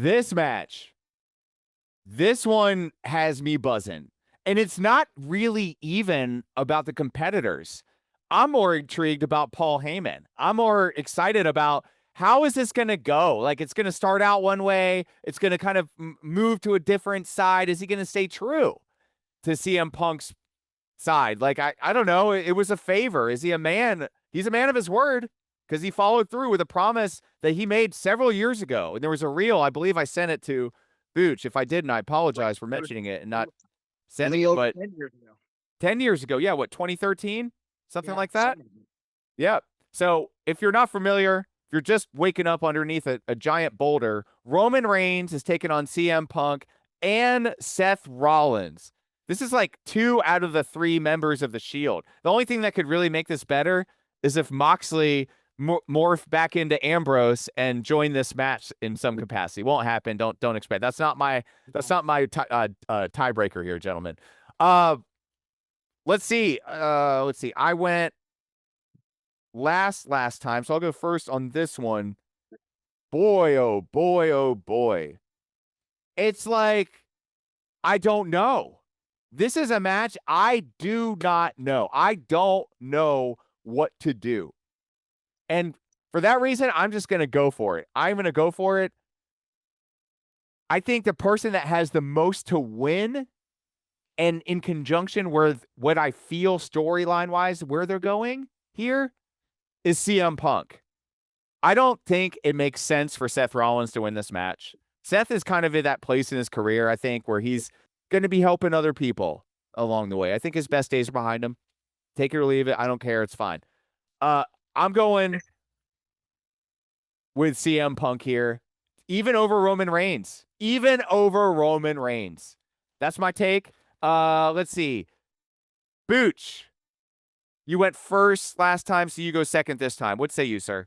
This match, this one has me buzzing. And it's not really even about the competitors. I'm more intrigued about Paul Heyman. I'm more excited about how is this going to go? Like, it's going to start out one way. It's going to kind of move to a different side. Is he going to stay true to CM Punk's side? Like, I don't know. It was a favor. Is he a man? He's a man of his word because he followed through with a promise that he made several years ago. And there was a reel, I believe I sent it to Booch. If I didn't, I apologize for mentioning it and not sending it, but 10 years ago. 10 years ago. Yeah, what, 2013? Something like that? Yeah. So if you're not familiar, if you're just waking up underneath a giant boulder, Roman Reigns is taking on CM Punk and Seth Rollins. This is like 2 out of the 3 members of the Shield. The only thing that could really make this better is if Moxley morph back into Ambrose and join this match in some capacity. Won't happen. Don't expect. That's not my tiebreaker here, gentlemen. Let's see. I went last time, so I'll go first on this one. Boy, oh boy, oh boy. It's like, I don't know. This is a match I do not know. I don't know what to do. And for that reason, I'm just going to go for it. I'm going to go for it. I think the person that has the most to win, and in conjunction with what I feel storyline-wise, where they're going here, is CM Punk. I don't think it makes sense for Seth Rollins to win this match. Seth is kind of in that place in his career, I think, where he's going to be helping other people along the way. I think his best days are behind him. Take it or leave it. I don't care. It's fine. I'm going with CM Punk here, even over Roman Reigns. Even over Roman Reigns. That's my take. Let's see. Booch, you went first last time, so you go second this time. What say you, sir?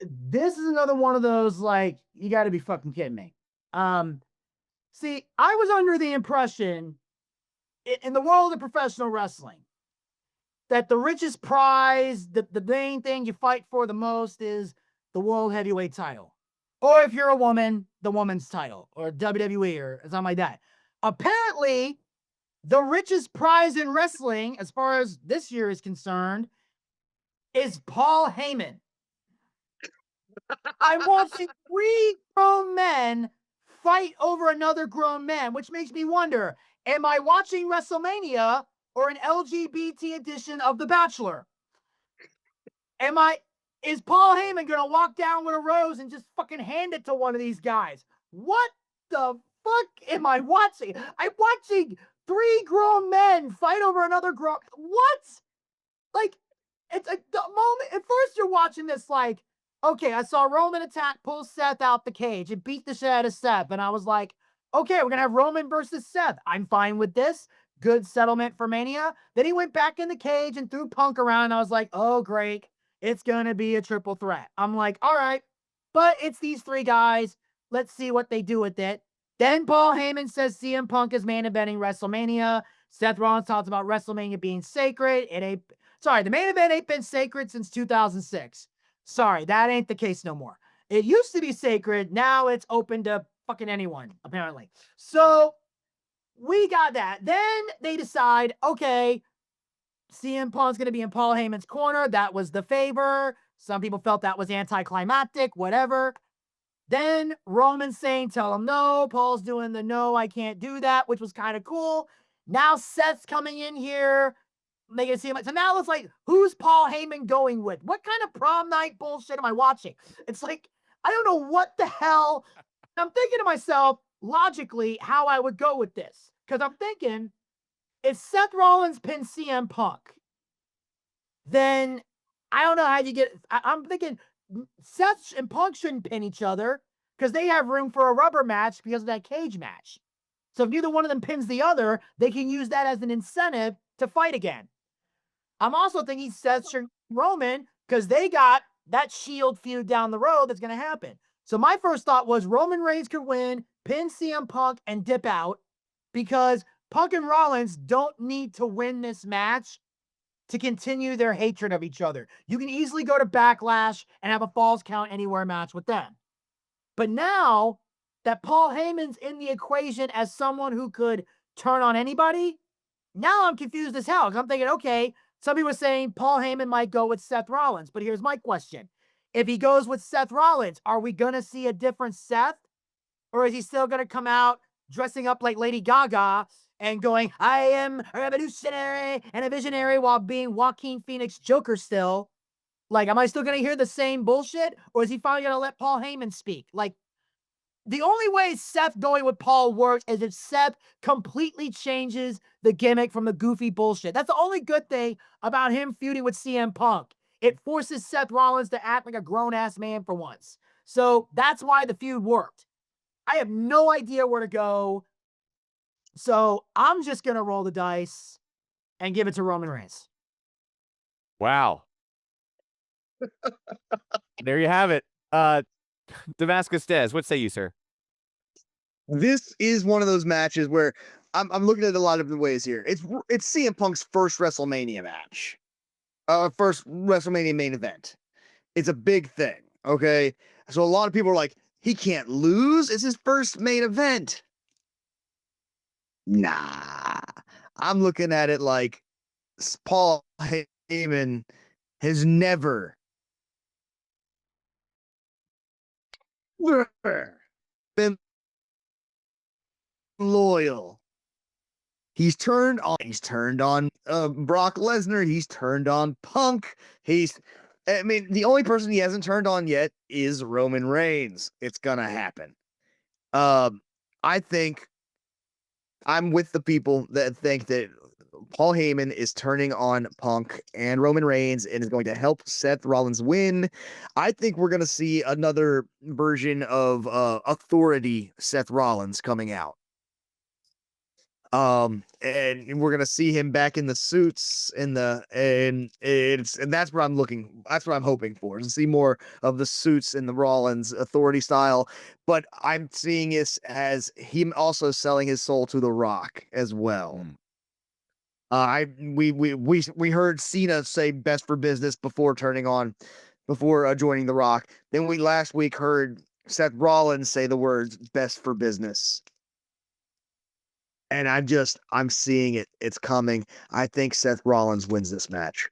This is another one of those, like, you got to be fucking kidding me. See, I was under the impression in the world of professional wrestling that the richest prize, the main thing you fight for the most is the world heavyweight title. Or if you're a woman, the woman's title, or WWE or something like that. Apparently, the richest prize in wrestling, as far as this year is concerned, is Paul Heyman. I'm watching 3 grown men fight over another grown man, which makes me wonder, am I watching WrestleMania or an LGBT edition of The Bachelor? Is Paul Heyman going to walk down with a rose and just fucking hand it to one of these guys? What the fuck am I watching? I'm watching 3 grown men fight over another grown... What? Like, it's like the moment... At first you're watching this like, okay, I saw Roman attack, pull Seth out the cage, and beat the shit out of Seth. And I was like, okay, we're going to have Roman versus Seth. I'm fine with this. Good settlement for Mania. Then he went back in the cage and threw Punk around. And I was like, oh, great. It's going to be a triple threat. I'm like, all right. But it's these 3 guys. Let's see what they do with it. Then Paul Heyman says CM Punk is main eventing WrestleMania. Seth Rollins talks about WrestleMania being sacred. The main event ain't been sacred since 2006. Sorry, that ain't the case no more. It used to be sacred. Now it's open to fucking anyone, apparently. So we got that. Then they decide, okay, CM Punk's going to be in Paul Heyman's corner. That was the favor. Some people felt that was anticlimactic, whatever. Then Roman's saying, tell him no. Paul's doing the no, I can't do that, which was kind of cool. Now Seth's coming in here, making it seem like, so now it's like, who's Paul Heyman going with? What kind of prom night bullshit am I watching? It's like, I don't know what the hell. I'm thinking to myself, logically, how I would go with this. Because I'm thinking, if Seth Rollins pins CM Punk, then I don't know how you get... I'm thinking Seth and Punk shouldn't pin each other because they have room for a rubber match because of that cage match. So if neither one of them pins the other, they can use that as an incentive to fight again. I'm also thinking Seth and Roman because they got that Shield feud down the road that's going to happen. So my first thought was Roman Reigns could win, pin CM Punk, and dip out because Punk and Rollins don't need to win this match to continue their hatred of each other. You can easily go to Backlash and have a Falls Count Anywhere match with them. But now, that Paul Heyman's in the equation as someone who could turn on anybody. Now I'm confused as hell. 'Cause I'm thinking, okay, some people are saying Paul Heyman might go with Seth Rollins, but here's my question. If he goes with Seth Rollins, are we going to see a different Seth? Or is he still going to come out dressing up like Lady Gaga and going, I am a revolutionary and a visionary while being Joaquin Phoenix Joker still? Like, am I still going to hear the same bullshit? Or is he finally going to let Paul Heyman speak? Like, the only way Seth going with Paul works is if Seth completely changes the gimmick from the goofy bullshit. That's the only good thing about him feuding with CM Punk. It forces Seth Rollins to act like a grown-ass man for once. So that's why the feud worked. I have no idea where to go. So I'm just going to roll the dice and give it to Roman Reigns. Wow. There you have it. Damascus Dez, what say you, sir? This is one of those matches where I'm looking at a lot of the ways here. It's CM Punk's first WrestleMania match, first WrestleMania main event. It's a big thing, okay? So a lot of people are like, he can't lose. It's his first main event. Nah, I'm looking at it like Paul Heyman has never been loyal. He's turned on Brock Lesnar. He's turned on Punk. I mean, the only person he hasn't turned on yet is Roman Reigns. It's gonna happen. I think I'm with the people that think that Paul Heyman is turning on Punk and Roman Reigns and is going to help Seth Rollins win. I think we're going to see another version of Authority Seth Rollins coming out. And we're gonna see him back in the suits and that's what I'm looking. That's what I'm hoping for, to see more of the suits in the Rollins Authority style. But I'm seeing this as him also selling his soul to The Rock as well. We heard Cena say best for business before joining The Rock. Then we last week heard Seth Rollins say the words best for business. And I'm seeing it. It's coming. I think Seth Rollins wins this match.